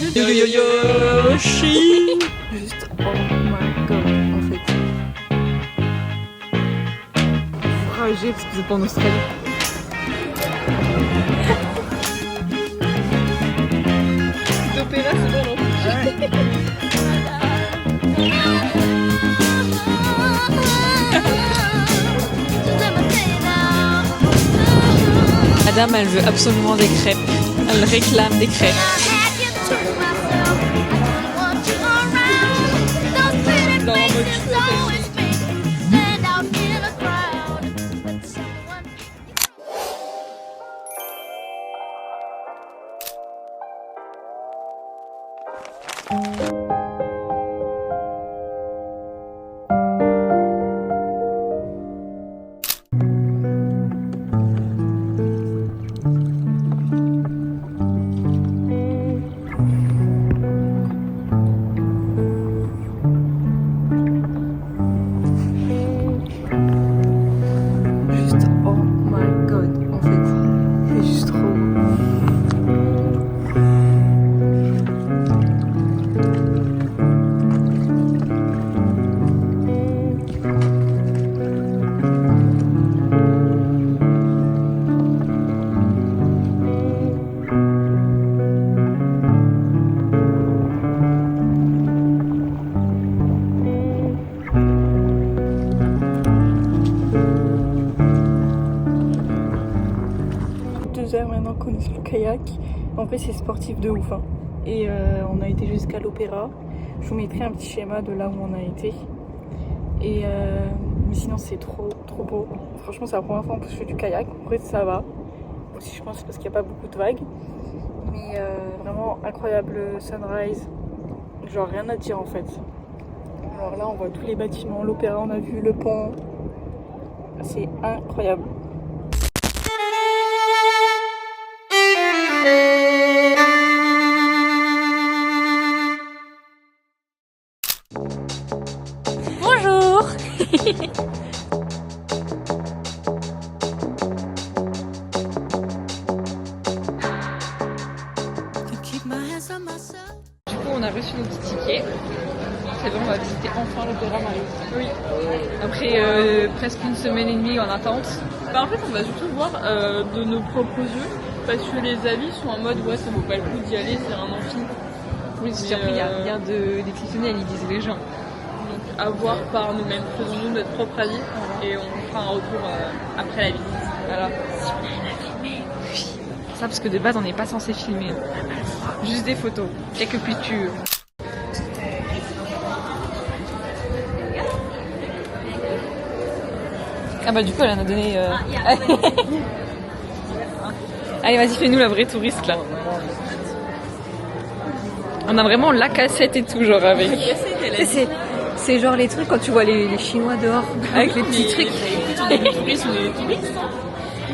Yoshi. Juste oh my god en fait. Vous ragez parce que vous êtes pas en Australie. L'opéra c'est bon non? Madame, elle veut absolument des crêpes. Elle réclame des crêpes. Maintenant qu'on est sur le kayak, en fait c'est sportif de ouf hein. Et on a été jusqu'à l'opéra. Je vous mettrai un petit schéma de là où on a été. Et mais sinon c'est trop beau. Franchement c'est la première fois que je fais du kayak. En fait ça va. Aussi je pense parce qu'il n'y a pas beaucoup de vagues. Mais vraiment incroyable sunrise. Genre rien à dire en fait. Alors là on voit tous les bâtiments, l'opéra, on a vu le pont. C'est incroyable. Bonjour. Du coup, on a reçu nos petits tickets. C'est bon, on va visiter enfin l'Opéra Marie. Oui. Après presque une semaine et demie en attente. En fait, on va surtout voir de nos propres yeux, parce que les avis sont en mode ouais, ça vaut pas le coup d'y aller, c'est un amphi. Oui, c'est après, il n'y a rien d'exceptionnel, ils disent les gens. Donc, à voir par nous-mêmes, faisons-nous notre propre avis et on fera un retour après la visite. Voilà. Si on arrive à filmer, oui. Ça, parce que de base, on n'est pas censé filmer. Juste des photos, quelques pictures. Ah bah du coup elle en a donné... Allez vas-y fais-nous la vraie touriste là. On a vraiment la cassette et tout genre avec. C'est genre les trucs quand tu vois les Chinois dehors avec les petits trucs. On est les touristes,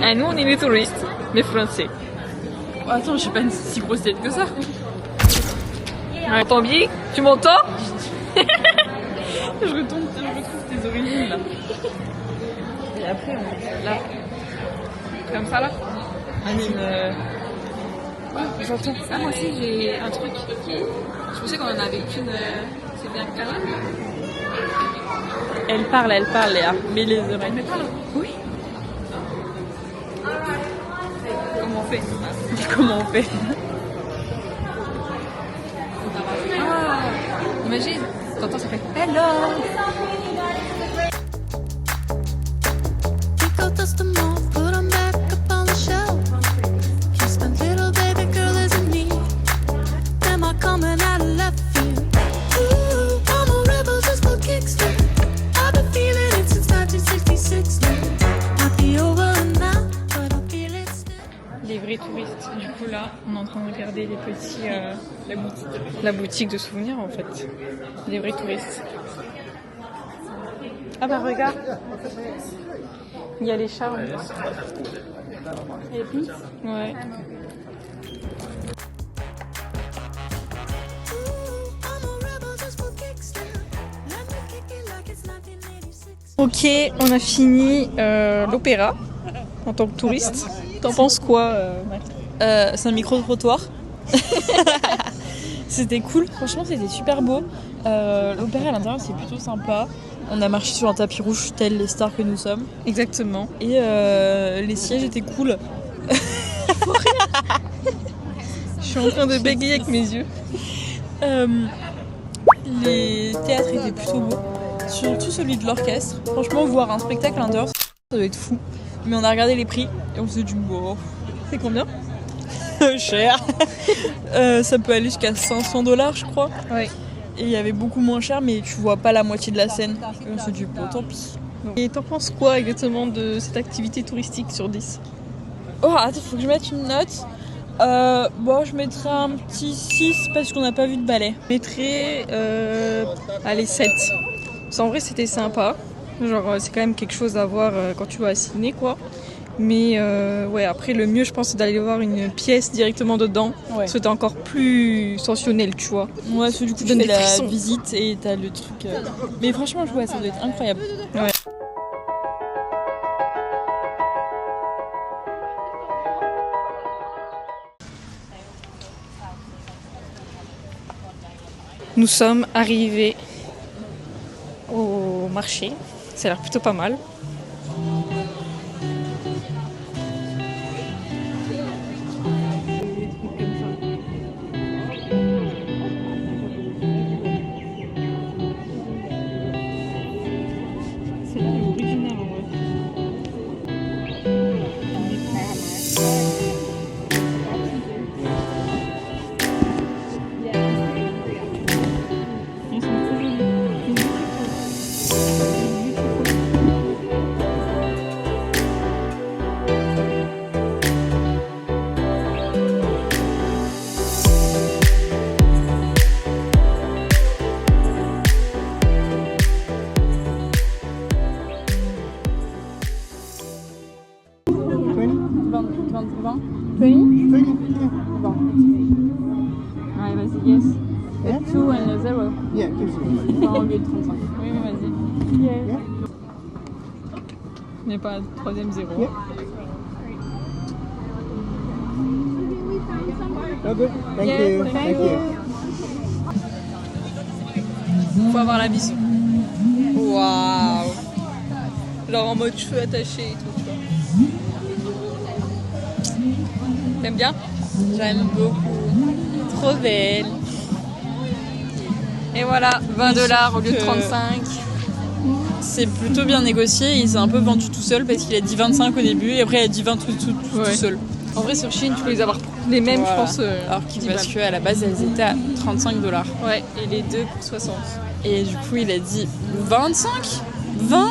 Ah nous on est les touristes, mais français. Oh, attends, je suis pas une si grosse tête que ça. T'entends bien? Tu m'entends? Je retrouve tes origines là. Et après on... là. Comme ça là. J'entends. Ah moi aussi j'ai un truc. Je pensais qu'on en avait qu'une. C'est bien Carla. Elle parle Léa. Mais les oreilles. Elle parle. Oui. Comment on fait? Comment on fait? Ah, imagine. T'entends ça fait Hello. Les vrais touristes. Du coup là, on est en train de regarder les petits, la boutique de souvenirs en fait. Les vrais touristes. Ah bah regarde, il y a les charmes. Et les pinces. Ouais. Ok, on a fini l'opéra en tant que touriste. T'en penses quoi, Marie? C'est un micro-trottoir. C'était cool, franchement c'était super beau. L'opéra à l'intérieur c'est plutôt sympa. On a marché sur un tapis rouge tel les stars que nous sommes. Exactement. Et les sièges étaient cool. Je suis en train de bégayer avec mes yeux. Les théâtres étaient plutôt beaux. Surtout celui de l'orchestre. Franchement, voir un spectacle à l'intérieur, ça doit être fou. Mais on a regardé les prix et on s'est dit, bon, C'est combien? cher. Ça peut aller jusqu'à 500 $, je crois. Ouais. Et il y avait beaucoup moins cher, mais tu vois pas la moitié de la scène. Et on s'est dit, bon, tant pis. Et t'en penses quoi exactement de cette activité touristique sur 10? Oh, attends, faut que je mette une note. Bon, je mettrais un petit 6 parce qu'on n'a pas vu de ballet. Je mettrais allez 7. En vrai c'était sympa. Genre c'est quand même quelque chose à voir quand tu vas à Sydney quoi. Mais ouais après le mieux je pense c'est d'aller voir une pièce directement dedans. Ouais. C'était encore plus sensationnel tu vois. Ouais, parce que du coup, tu donne fais des la frissons. visite et t'as le truc. Mais franchement, ouais, ça doit être incroyable. Ouais. Nous sommes arrivés au marché. Ça a l'air plutôt pas mal. C'est là l'original en vrai. Allez, vas-y, yes. Yeah? 2 and 0. Yeah, two zero. Enfin, au lieu de 35. Oui, vas-y. Yeah. Il n'y a pas un troisième zéro. Yeah. Oh, good. Thank you. Thank you. Faut avoir la vision. Waouh. Genre en mode cheveux attachés et tout, tu vois. T'aimes bien? J'aime beaucoup. Trop belle. Et voilà, 20 $ au lieu de 35. C'est plutôt bien négocié. Il s'est un peu vendu tout seul parce qu'il a dit 25 au début et après il a dit 20 tout seul. En vrai, sur Chine, tu peux les avoir les mêmes, Voilà. je pense. Alors parce qu'à la base, elles étaient à 35 $. Ouais, et les deux pour 60. Et du coup, il a dit 25 20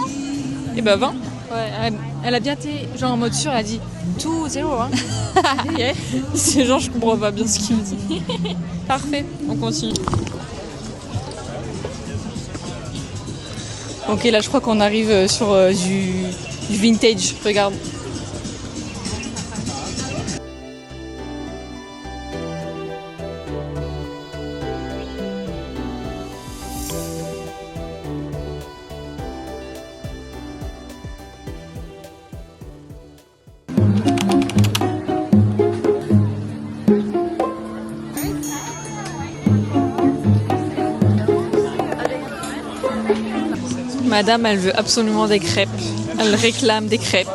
Et bah 20. Ouais, elle a bien été, genre en mode sûr, elle a dit tout zéro. Hein. Yeah. C'est genre, je comprends pas bien ce qu'il me dit. Parfait. On continue. Ok, là, je crois qu'on arrive sur du vintage. Regarde. Madame, elle veut absolument des crêpes. Elle réclame des crêpes.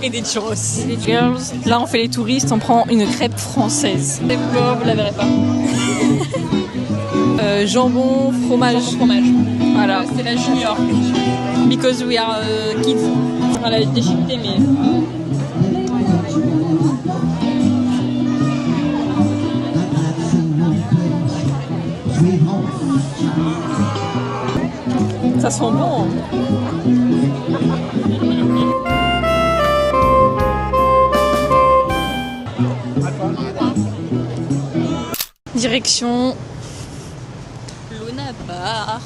Et des churros. Les girls. Là, on fait les touristes, on prend une crêpe française. C'est bon, vous la verrez pas. Jambon, fromage. Fromage. Voilà. C'est la junior. Because we are kids. Elle a déchiqueté, mais. Ça sent bon. Direction Luna Park.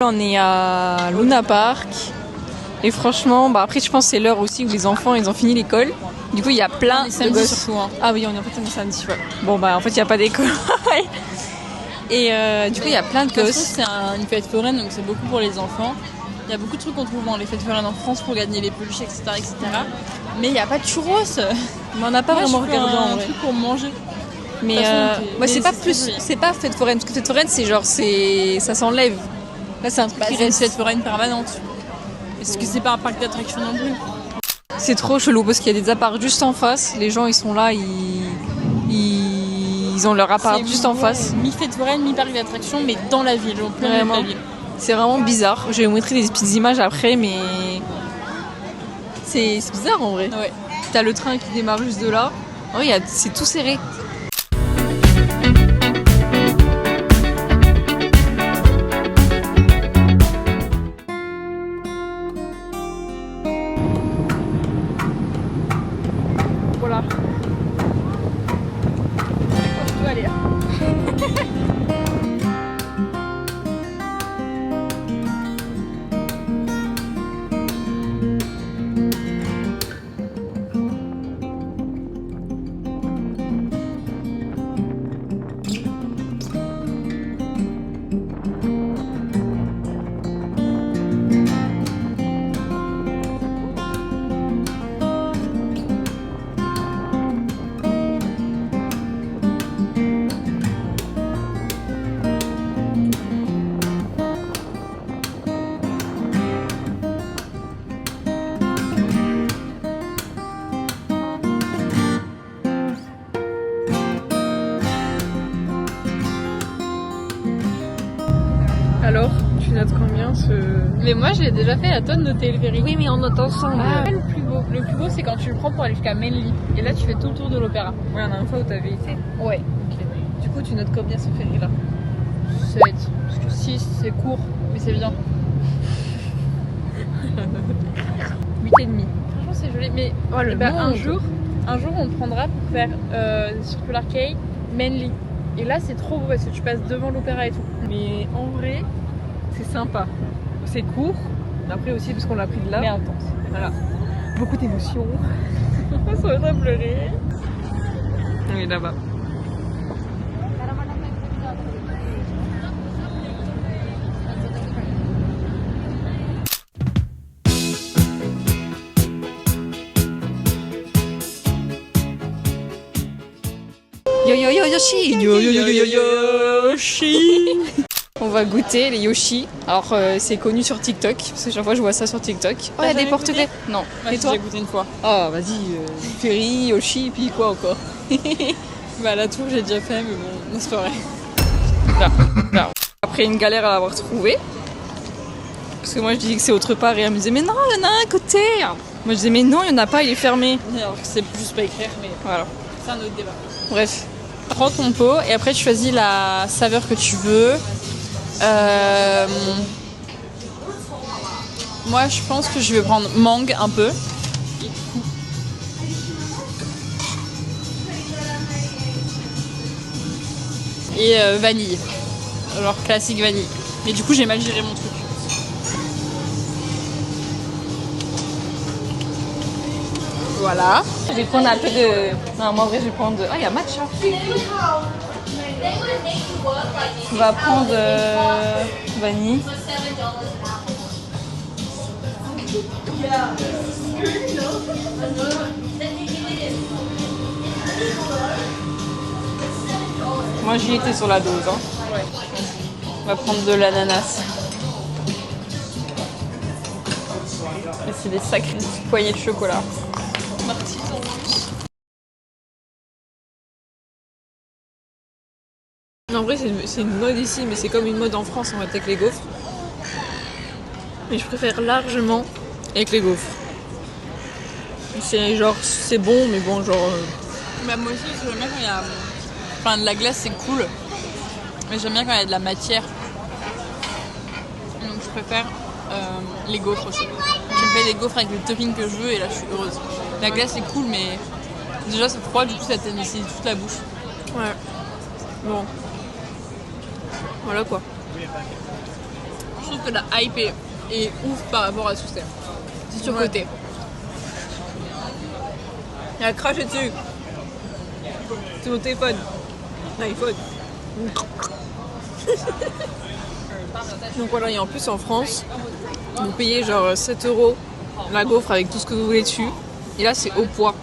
on est à Luna Park. Et franchement, bah après je pense que c'est l'heure aussi où les enfants ils ont fini l'école. Du coup il y a plein de gosses. Surtout, hein. Ah oui, on est samedi, ouais. Bon bah en fait il n'y a pas d'école. Et du coup il y a plein de gosses. C'est une fête foraine donc c'est beaucoup pour les enfants. Il y a beaucoup de trucs qu'on trouve dans les fêtes foraines en France pour gagner les peluches, etc. Mais il n'y a pas de churros. Mais on n'a pas vraiment regardé en un vrai. truc pour manger. Mais, De toute façon, moi c'est pas c'est plus, très joli. c'est pas fête foraine. Parce que fête foraine c'est genre ça s'enlève. Là c'est un truc qui C'est une reste. fête foraine permanente. Parce que c'est pas un parc d'attractions non plus. C'est trop chelou parce qu'il y a des apparts juste en face. Les gens ils sont là, ils ont leur appart juste en face. Mi-fête foraine, mi-parc d'attractions, mais dans la ville, au plein milieu de la ville. C'est vraiment bizarre. Je vais vous montrer des petites images après, mais c'est bizarre en vrai. Ouais. T'as le train qui démarre juste de là. Oh, c'est tout serré. Voilà. Tu vas aller là. Alors, tu notes combien ce... Mais moi, j'ai déjà fait à toi de noter le périple. Oui, mais on note ensemble. Le plus beau. Le plus beau, c'est quand tu le prends pour aller jusqu'à Manly. Et là, tu fais tout le tour de l'opéra. Ouais, on a une fois où t'avais été. Ouais. Du coup, tu notes combien ce ferry-là? 7. Parce que 6, c'est court, mais c'est bien. 8,5. Franchement, c'est joli. Mais Oh, le un monde. jour, on le prendra pour faire Circular Quay, Manly. Et là, c'est trop beau parce que tu passes devant l'opéra et tout. Mais en vrai, c'est sympa. C'est court. Mais après aussi, parce qu'on l'a pris de là. Mais intense. Voilà. Beaucoup d'émotions. On se met à pleurer. Oui, là-bas. Yo yo yo Yoshi. Yo yo yo yo yo Yoshi. On va goûter les Yoshi. Alors c'est connu sur TikTok parce que chaque fois je vois ça sur TikTok. Oh, il y a des porte-clés. Non. Et toi? J'ai goûté une fois. Oh vas-y. Ferry, Yoshi, puis quoi encore? Bah, la tour, j'ai déjà fait, mais bon, c'est pas vrai. Là. Après une galère à l'avoir trouvé. Parce que moi je disais que c'est autre part et elle me disait mais non il y en a un à côté. Moi je disais mais non il n'y en a pas, il est fermé. Alors que c'est juste pas écrire, mais Voilà. c'est un autre débat. Bref. Prends ton pot et après tu choisis la saveur que tu veux. Moi je pense que je vais prendre mangue un peu. Et vanille. Genre classique vanille. Mais du coup j'ai mal géré mon truc. Voilà. Je vais prendre un peu de... Non moi en vrai je vais prendre... Ah il y a matcha. On va prendre vanille. Moi j'y étais sur la dose. Hein. Ouais. On va prendre de l'ananas. Et c'est des sacrées petites poignées de chocolat. En vrai, c'est une mode ici, mais c'est comme une mode en France en fait avec les gaufres. Mais je préfère largement avec les gaufres. C'est genre, c'est bon, mais bon, genre. Bah, moi aussi, j'aime bien quand il y a. Enfin, de la glace, c'est cool. Mais j'aime bien quand il y a de la matière. Donc, je préfère les gaufres aussi. Je me fais des gaufres avec le topping que je veux et là, je suis heureuse. La glace, c'est cool, mais déjà, c'est froid, du coup, ça t'anesthésie toute la bouche. Ouais. Bon. Voilà quoi. trouve que la hype est ouf par rapport à ce que c'est. C'est surcoté. Il a craché dessus. C'est mon téléphone. L'iPhone. Donc voilà, et en plus en France, vous payez genre 7 € la gaufre avec tout ce que vous voulez dessus. Et là, c'est au poids.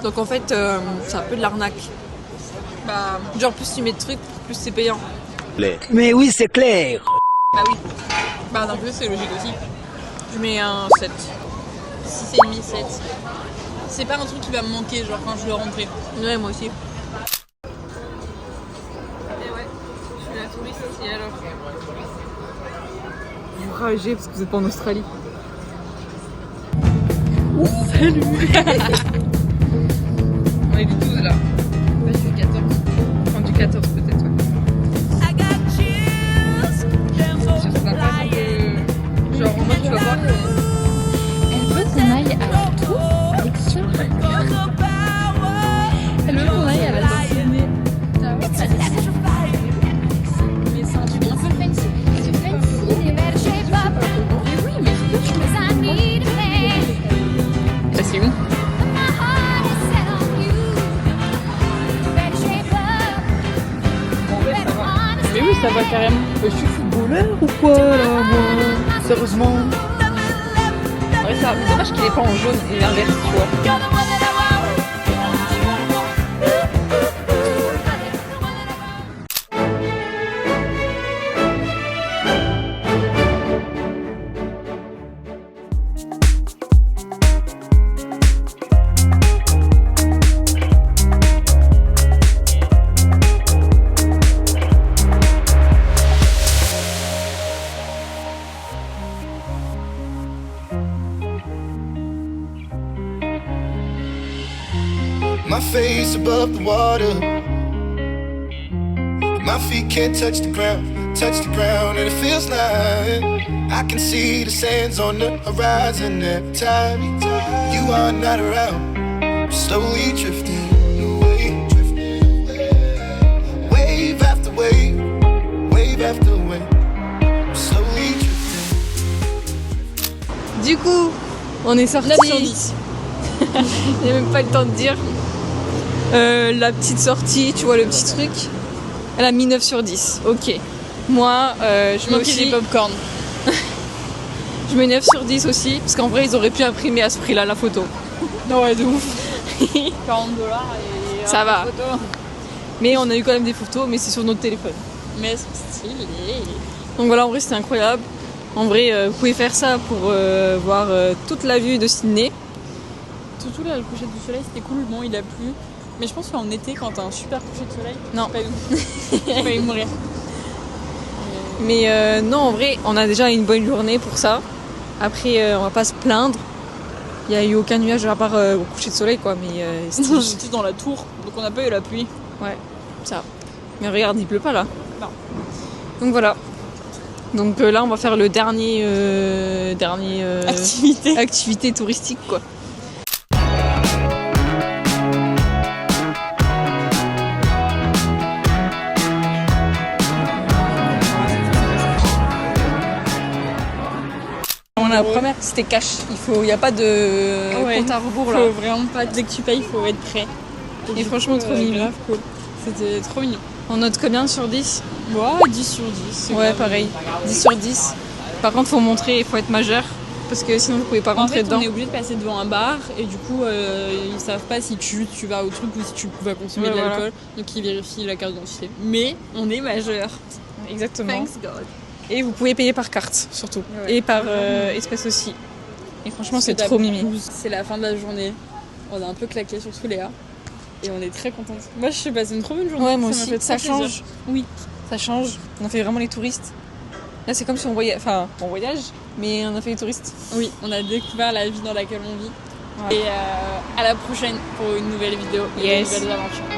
Donc en fait, c'est un peu de l'arnaque. Bah, Genre, plus tu mets de trucs, plus c'est payant. Mais oui, c'est clair. bah oui. Bah d'un peu, c'est logique aussi. Je mets un 7. 6,5, 7. C'est pas un truc qui va me manquer, genre quand je vais rentrer. Ouais, moi aussi. Et ouais, je suis la touriste et alors. Vous ragez parce que vous êtes pas en Australie. Salut. On est du 12 là. Bah, je suis 14. Enfin, du 14 peut-être, ouais. Ça passe un peu. Genre, en mode, tu vas voir. Elle veut qu'on aille à la tour avec ça. Elle veut qu'on aille à la tour. Mais c'est un truc un peu fancy. C'est fancy. Mais oui, mais Ça, c'est où? Mais oui, ça va carrément. Je suis footballeur ou quoi là, moi? Sérieusement? Ouais, ça, c'est dommage qu'il est pas en jaune et l'inverse, tu vois. My face above the water. My feet can't touch the ground, and it feels like I can see the sands on the horizon every time you are not around. I'm slowly drifting away, wave after wave, wave after wave. I'm slowly drifting. Du coup, on est sorti. 9 sur 10. J'ai même pas le temps de dire. La petite sortie, tu vois le petit truc. Elle a mis 9 sur 10. Ok. Moi, je mets Manquer aussi. des popcorn. Je mets 9 sur 10 aussi. Parce qu'en vrai, ils auraient pu imprimer à ce prix-là la photo. Non, ouais, de ouf. $40 et. Ça va. Photo. Mais on a eu quand même des photos, mais c'est sur notre téléphone. Mais c'est stylé. Donc voilà, en vrai, c'était incroyable. En vrai, vous pouvez faire ça pour voir toute la vue de Sydney. Surtout là, le coucher du soleil, c'était cool. Bon, il a plu. Mais je pense qu'en été, quand t'as un super coucher de soleil, Non. c'est pas ouf. J'ai failli mourir. Mais non, en vrai, on a déjà une bonne journée pour ça. Après, on va pas se plaindre. Il n'y a eu aucun nuage à part au coucher de soleil, quoi. Mais c'était On juste était dans la tour, donc on n'a pas eu la pluie. ça. Mais regarde, il pleut pas là. Non. Donc voilà. Donc là, on va faire le dernier activité touristique, quoi. La première, c'était cash. Il n'y a pas de Ouais. compte à rebours là. Faut vraiment pas, dès que tu payes, il faut être prêt. Et franchement, trop mignon. Grave cool. C'était trop mignon. On note combien sur 10? Ouais, 10 sur 10. c'est Ouais, grave. pareil. 10 sur 10. Par contre, faut montrer, il faut être majeur. Parce que sinon, vous pouvez pas En rentrer fait, dedans. on est obligé de passer devant un bar et du coup, ils savent pas si tu vas au truc ou si tu vas consommer Ouais, de voilà. l'alcool. Donc ils vérifient la carte d'identité. Mais on est majeur. Exactement. Thanks God. Et vous pouvez payer par carte, surtout. Ouais. Et par espèce aussi. Et franchement, c'est Parce que trop t'as mimi. 12. C'est la fin de la journée. On a un peu claqué sur tous Léa. Et on est très contente. Moi, je suis passée une trop bonne journée. Ouais, moi Ça m'a aussi. fait Ça trop plaisir. change. Oui, ça change. On a fait vraiment les touristes. Là, c'est comme si on voyage. Enfin, on voyage, mais on a fait les touristes. Oui, on a découvert la vie dans laquelle on vit. Ouais. Et à la prochaine pour une nouvelle vidéo et Yes. de nouvelles aventures.